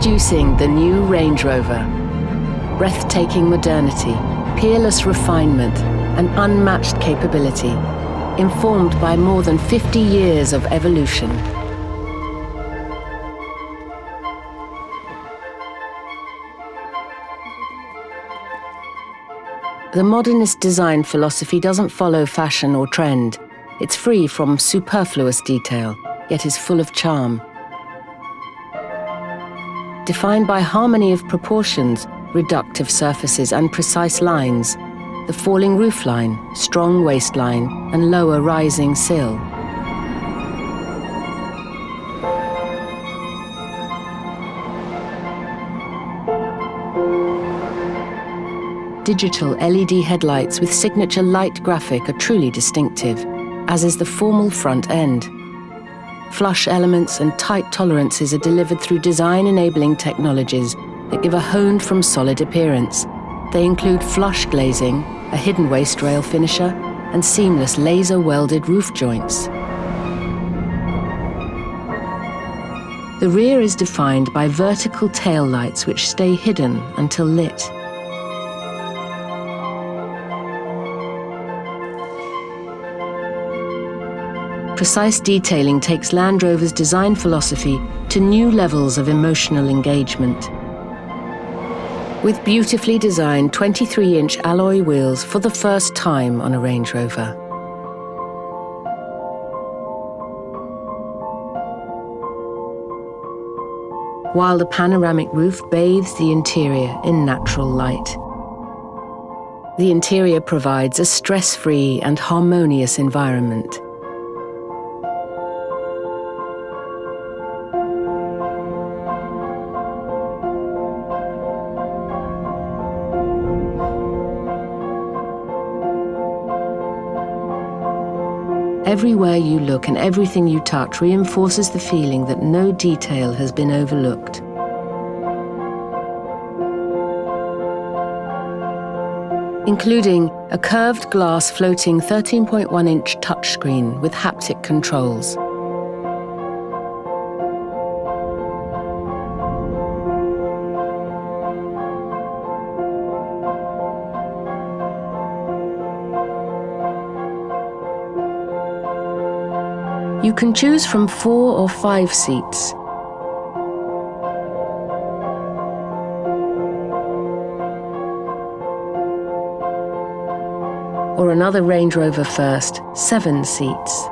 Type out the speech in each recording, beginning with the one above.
Introducing the new Range Rover. Breathtaking modernity, peerless refinement, and unmatched capability, informed by more than 50 years of evolution. The modernist design philosophy doesn't follow fashion or trend. It's free from superfluous detail, yet is full of charm. Defined by harmony of proportions, reductive surfaces and precise lines, the falling roofline, strong waistline and lower rising sill. Digital LED headlights with signature light graphic are truly distinctive, as is the formal front end. Flush elements and tight tolerances are delivered through design-enabling technologies that give a honed from solid appearance. They include flush glazing, a hidden waist rail finisher, and seamless laser-welded roof joints. The rear is defined by vertical tail lights which stay hidden until lit. Precise detailing takes Land Rover's design philosophy to new levels of emotional engagement. With beautifully designed 23-inch alloy wheels for the first time on a Range Rover. While the panoramic roof bathes the interior in natural light. The interior provides a stress-free and harmonious environment. Everywhere you look and everything you touch reinforces the feeling that no detail has been overlooked. Including a curved glass floating 13.1-inch touchscreen with haptic controls. You can choose from 4 or 5 seats. Or another Range Rover first, 7 seats.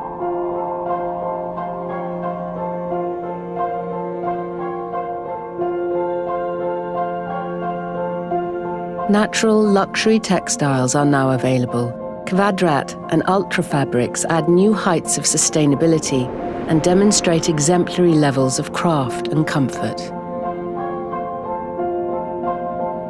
Natural luxury textiles are now available. Kvadrat and Ultra fabrics add new heights of sustainability and demonstrate exemplary levels of craft and comfort.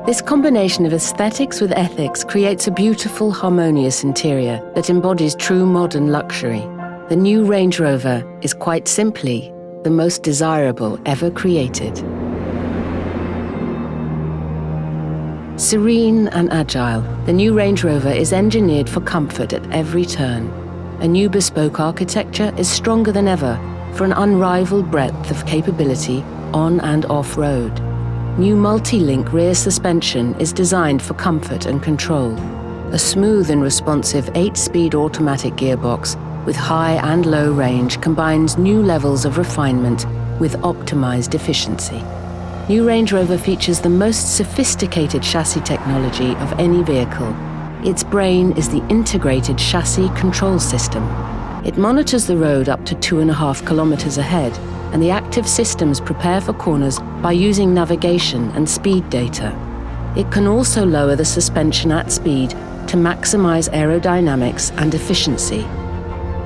This combination of aesthetics with ethics creates a beautiful, harmonious interior that embodies true modern luxury. The new Range Rover is quite simply the most desirable ever created. Serene and agile, the new Range Rover is engineered for comfort at every turn. A new bespoke architecture is stronger than ever for an unrivaled breadth of capability on and off-road. New multi-link rear suspension is designed for comfort and control. A smooth and responsive 8-speed automatic gearbox with high and low range combines new levels of refinement with optimized efficiency. New Range Rover features the most sophisticated chassis technology of any vehicle. Its brain is the integrated chassis control system. It monitors the road up to 2.5 kilometers ahead, and the active systems prepare for corners by using navigation and speed data. It can also lower the suspension at speed to maximize aerodynamics and efficiency.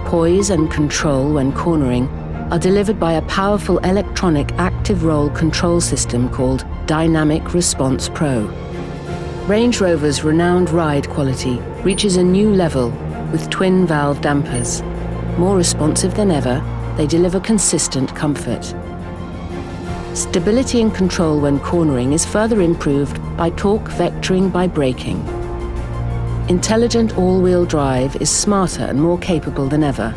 Poise and control when cornering are delivered by a powerful electronic active roll control system called Dynamic Response Pro. Range Rover's renowned ride quality reaches a new level with twin-valve dampers. More responsive than ever, they deliver consistent comfort. Stability and control when cornering is further improved by torque vectoring by braking. Intelligent all-wheel drive is smarter and more capable than ever,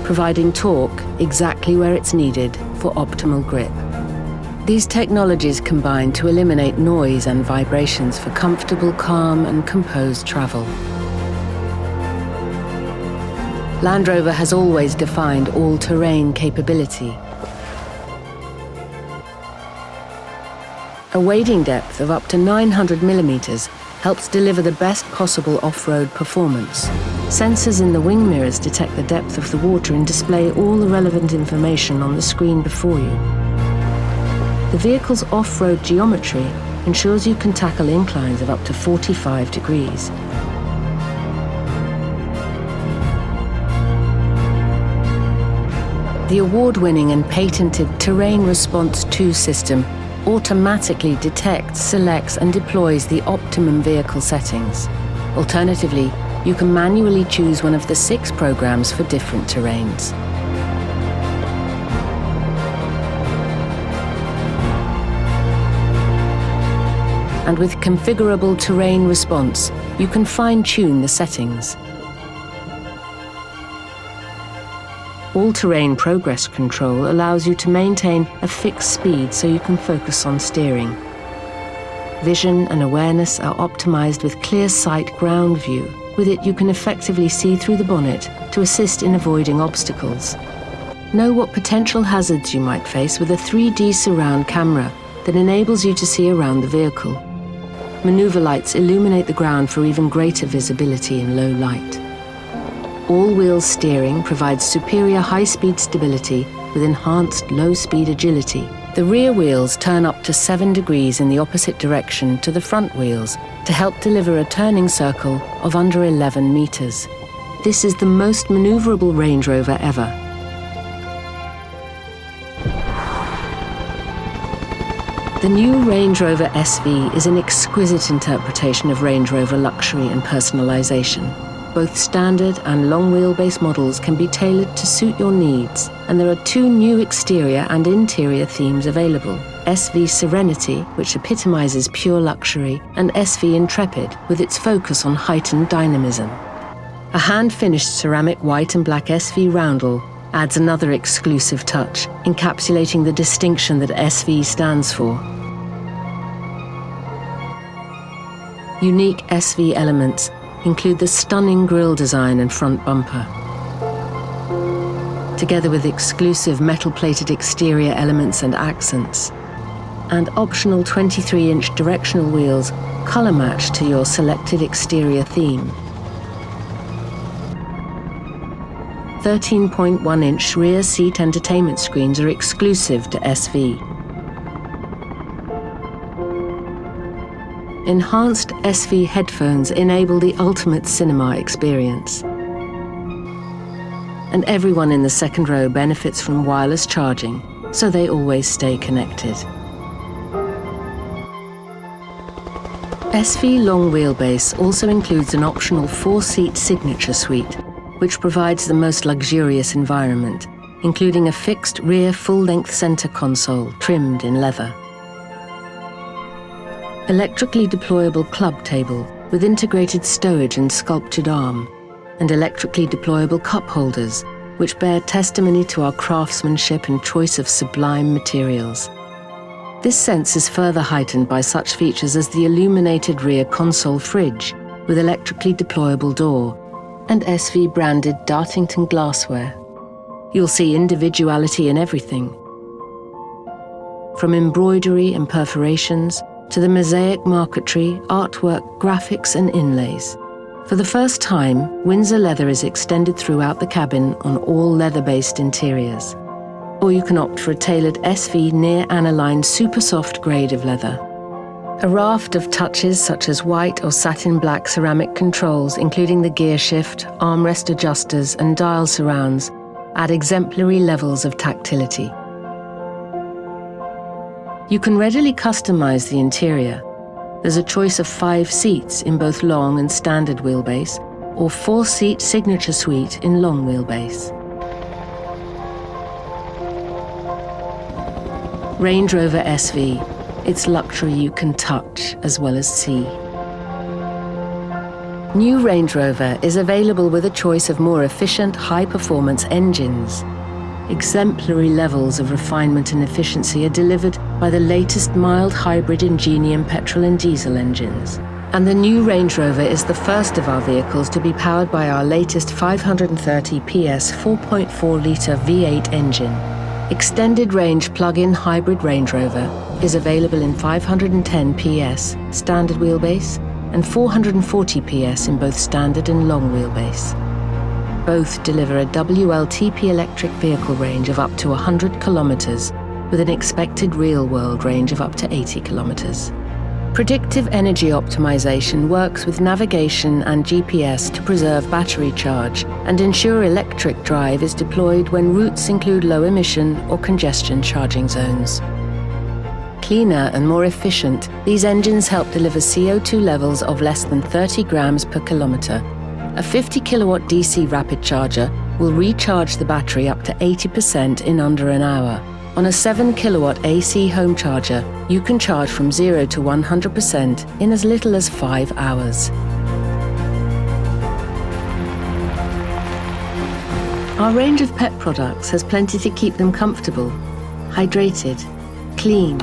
providing torque exactly where it's needed for optimal grip. These technologies combine to eliminate noise and vibrations for comfortable, calm and composed travel. Land Rover has always defined all-terrain capability. A wading depth of up to 900 millimeters helps deliver the best possible off-road performance. Sensors in the wing mirrors detect the depth of the water and display all the relevant information on the screen before you. The vehicle's off-road geometry ensures you can tackle inclines of up to 45 degrees. The award-winning and patented Terrain Response 2 system automatically detects, selects and deploys the optimum vehicle settings. Alternatively, you can manually choose one of the 6 programs for different terrains. And with configurable terrain response, you can fine-tune the settings. All-terrain progress control allows you to maintain a fixed speed so you can focus on steering. Vision and awareness are optimized with clear sight ground view. With it, you can effectively see through the bonnet to assist in avoiding obstacles. Know what potential hazards you might face with a 3D surround camera that enables you to see around the vehicle. Maneuver lights illuminate the ground for even greater visibility in low light. All-wheel steering provides superior high-speed stability with enhanced low-speed agility. The rear wheels turn up to 7 degrees in the opposite direction to the front wheels to help deliver a turning circle of under 11 meters. This is the most maneuverable Range Rover ever. The new Range Rover SV is an exquisite interpretation of Range Rover luxury and personalization. Both standard and long wheelbase models can be tailored to suit your needs, and there are 2 new exterior and interior themes available: SV Serenity, which epitomizes pure luxury, and SV Intrepid, with its focus on heightened dynamism. A hand-finished ceramic white and black SV roundel adds another exclusive touch, encapsulating the distinction that SV stands for. Unique SV elements include the stunning grille design and front bumper, together with exclusive metal-plated exterior elements and accents, and optional 23-inch directional wheels color-matched to your selected exterior theme. 13.1-inch rear seat entertainment screens are exclusive to SV. Enhanced SV headphones enable the ultimate cinema experience. And everyone in the second row benefits from wireless charging, so they always stay connected. SV long wheelbase also includes an optional 4-seat signature suite, which provides the most luxurious environment, including a fixed rear full-length center console trimmed in leather. Electrically deployable club table with integrated stowage and sculptured arm, and electrically deployable cup holders, which bear testimony to our craftsmanship and choice of sublime materials. This sense is further heightened by such features as the illuminated rear console fridge with electrically deployable door and SV branded Dartington glassware. You'll see individuality in everything, from embroidery and perforations to the mosaic marquetry, artwork, graphics and inlays. For the first time, Windsor leather is extended throughout the cabin on all leather-based interiors. Or you can opt for a tailored SV near aniline super soft grade of leather. A raft of touches such as white or satin black ceramic controls, including the gear shift, armrest adjusters and dial surrounds, add exemplary levels of tactility. You can readily customize the interior. There's a choice of 5 seats in both long and standard wheelbase, or 4-seat signature suite in long wheelbase. Range Rover SV, it's luxury you can touch as well as see. New Range Rover is available with a choice of more efficient, high-performance engines. Exemplary levels of refinement and efficiency are delivered by the latest mild hybrid Ingenium petrol and diesel engines. And the new Range Rover is the first of our vehicles to be powered by our latest 530 PS 4.4-litre V8 engine. Extended range plug-in hybrid Range Rover is available in 510 PS standard wheelbase and 440 PS in both standard and long wheelbase. Both deliver a WLTP electric vehicle range of up to 100 kilometers with an expected real-world range of up to 80 kilometers. Predictive energy optimization works with navigation and GPS to preserve battery charge and ensure electric drive is deployed when routes include low-emission or congestion charging zones. Cleaner and more efficient, these engines help deliver CO2 levels of less than 30 grams per kilometre. A 50 kilowatt DC rapid charger will recharge the battery up to 80% in under an hour. On a 7 kilowatt AC home charger, you can charge from 0 to 100% in as little as 5 hours. Our range of pet products has plenty to keep them comfortable, hydrated, clean,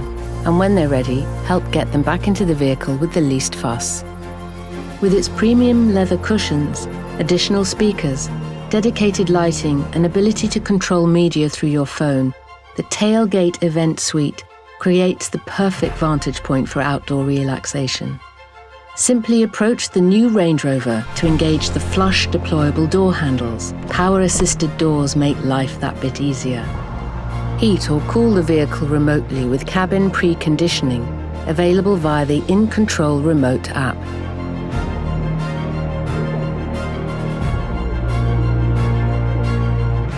and when they're ready, help get them back into the vehicle with the least fuss. With its premium leather cushions, additional speakers, dedicated lighting, and ability to control media through your phone, the Tailgate Event Suite creates the perfect vantage point for outdoor relaxation. Simply approach the new Range Rover to engage the flush deployable door handles. Power-assisted doors make life that bit easier. Heat or cool the vehicle remotely with cabin preconditioning, available via the In-Control remote app.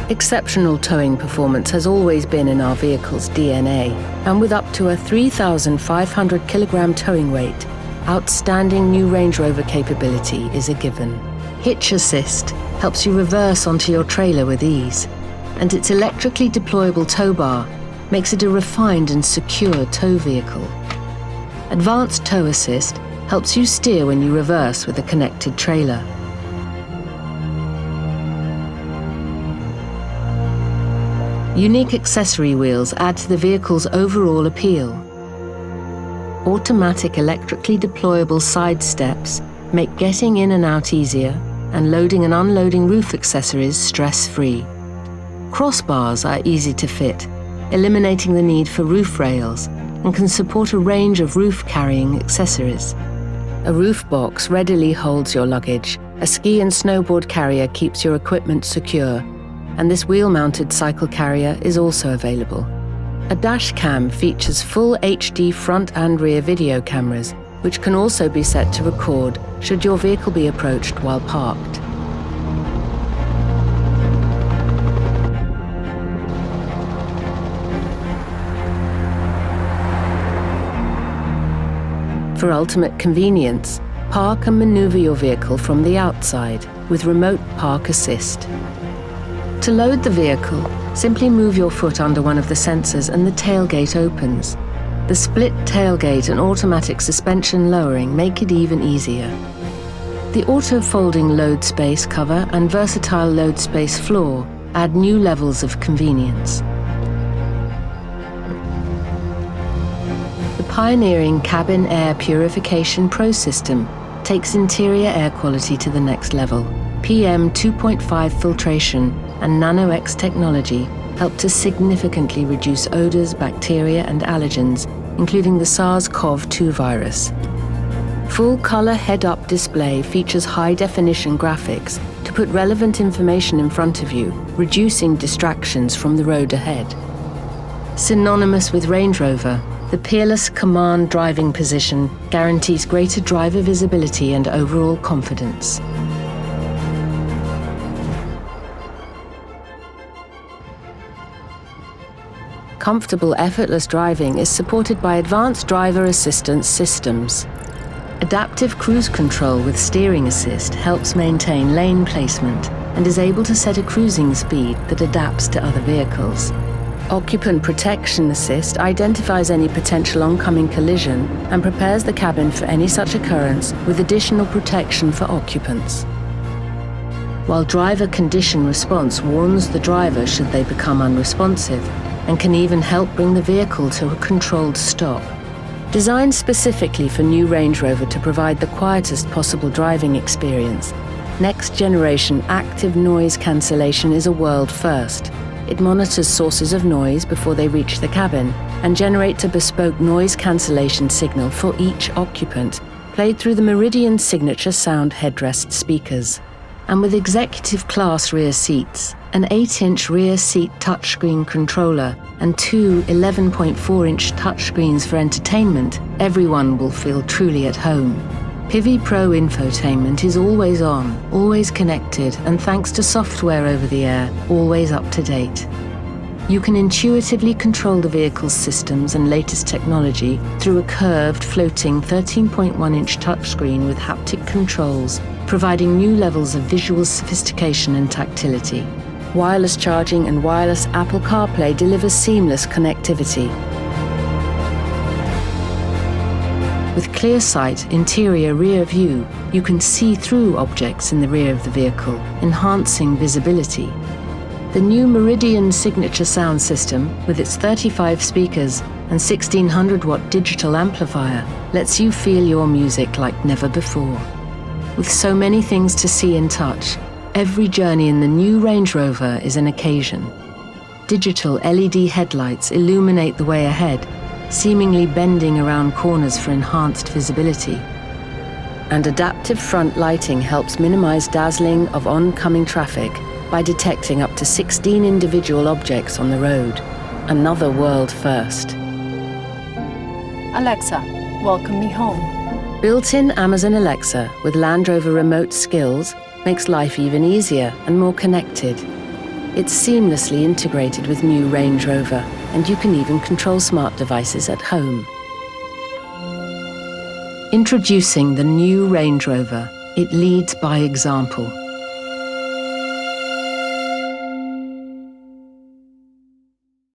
Exceptional towing performance has always been in our vehicle's DNA, and with up to a 3,500 kilogram towing weight, outstanding new Range Rover capability is a given. Hitch Assist helps you reverse onto your trailer with ease, and its electrically deployable tow bar makes it a refined and secure tow vehicle. Advanced Tow Assist helps you steer when you reverse with a connected trailer. Unique accessory wheels add to the vehicle's overall appeal. Automatic electrically deployable side steps make getting in and out easier and loading and unloading roof accessories stress-free. Crossbars are easy to fit, eliminating the need for roof rails, and can support a range of roof-carrying accessories. A roof box readily holds your luggage. A ski and snowboard carrier keeps your equipment secure, and this wheel-mounted cycle carrier is also available. A dash cam features full HD front and rear video cameras, which can also be set to record should your vehicle be approached while parked. For ultimate convenience, park and maneuver your vehicle from the outside with remote park assist. To load the vehicle, simply move your foot under one of the sensors and the tailgate opens. The split tailgate and automatic suspension lowering make it even easier. The auto-folding load space cover and versatile load space floor add new levels of convenience. The pioneering cabin air purification Pro system takes interior air quality to the next level. PM 2.5 filtration and NanoX technology help to significantly reduce odors, bacteria, and allergens, including the SARS-CoV-2 virus. Full-color head-up display features high-definition graphics to put relevant information in front of you, reducing distractions from the road ahead. Synonymous with Range Rover, the peerless command driving position guarantees greater driver visibility and overall confidence. Comfortable, effortless driving is supported by advanced driver assistance systems. Adaptive cruise control with steering assist helps maintain lane placement and is able to set a cruising speed that adapts to other vehicles. Occupant Protection Assist identifies any potential oncoming collision and prepares the cabin for any such occurrence with additional protection for occupants. While Driver Condition Response warns the driver should they become unresponsive, and can even help bring the vehicle to a controlled stop. Designed specifically for new Range Rover to provide the quietest possible driving experience, next-generation active noise cancellation is a world first. It monitors sources of noise before they reach the cabin and generates a bespoke noise cancellation signal for each occupant, played through the Meridian signature sound headrest speakers. And with executive-class rear seats, an 8-inch rear seat touchscreen controller, and two 11.4-inch touchscreens for entertainment, everyone will feel truly at home. Pivi Pro infotainment is always on, always connected, and thanks to software over the air, always up to date. You can intuitively control the vehicle's systems and latest technology through a curved, floating 13.1-inch touchscreen with haptic controls, providing new levels of visual sophistication and tactility. Wireless charging and wireless Apple CarPlay deliver seamless connectivity. With clear sight interior rear view, you can see through objects in the rear of the vehicle, enhancing visibility. The new Meridian signature sound system, with its 35 speakers and 1600-watt digital amplifier, lets you feel your music like never before. With so many things to see and touch, every journey in the new Range Rover is an occasion. Digital LED headlights illuminate the way ahead, seemingly bending around corners for enhanced visibility. And adaptive front lighting helps minimize dazzling of oncoming traffic by detecting up to 16 individual objects on the road. Another world first. Alexa, welcome me home. Built-in Amazon Alexa with Land Rover remote skills makes life even easier and more connected. It's seamlessly integrated with new Range Rover, and you can even control smart devices at home. Introducing the new Range Rover, it leads by example.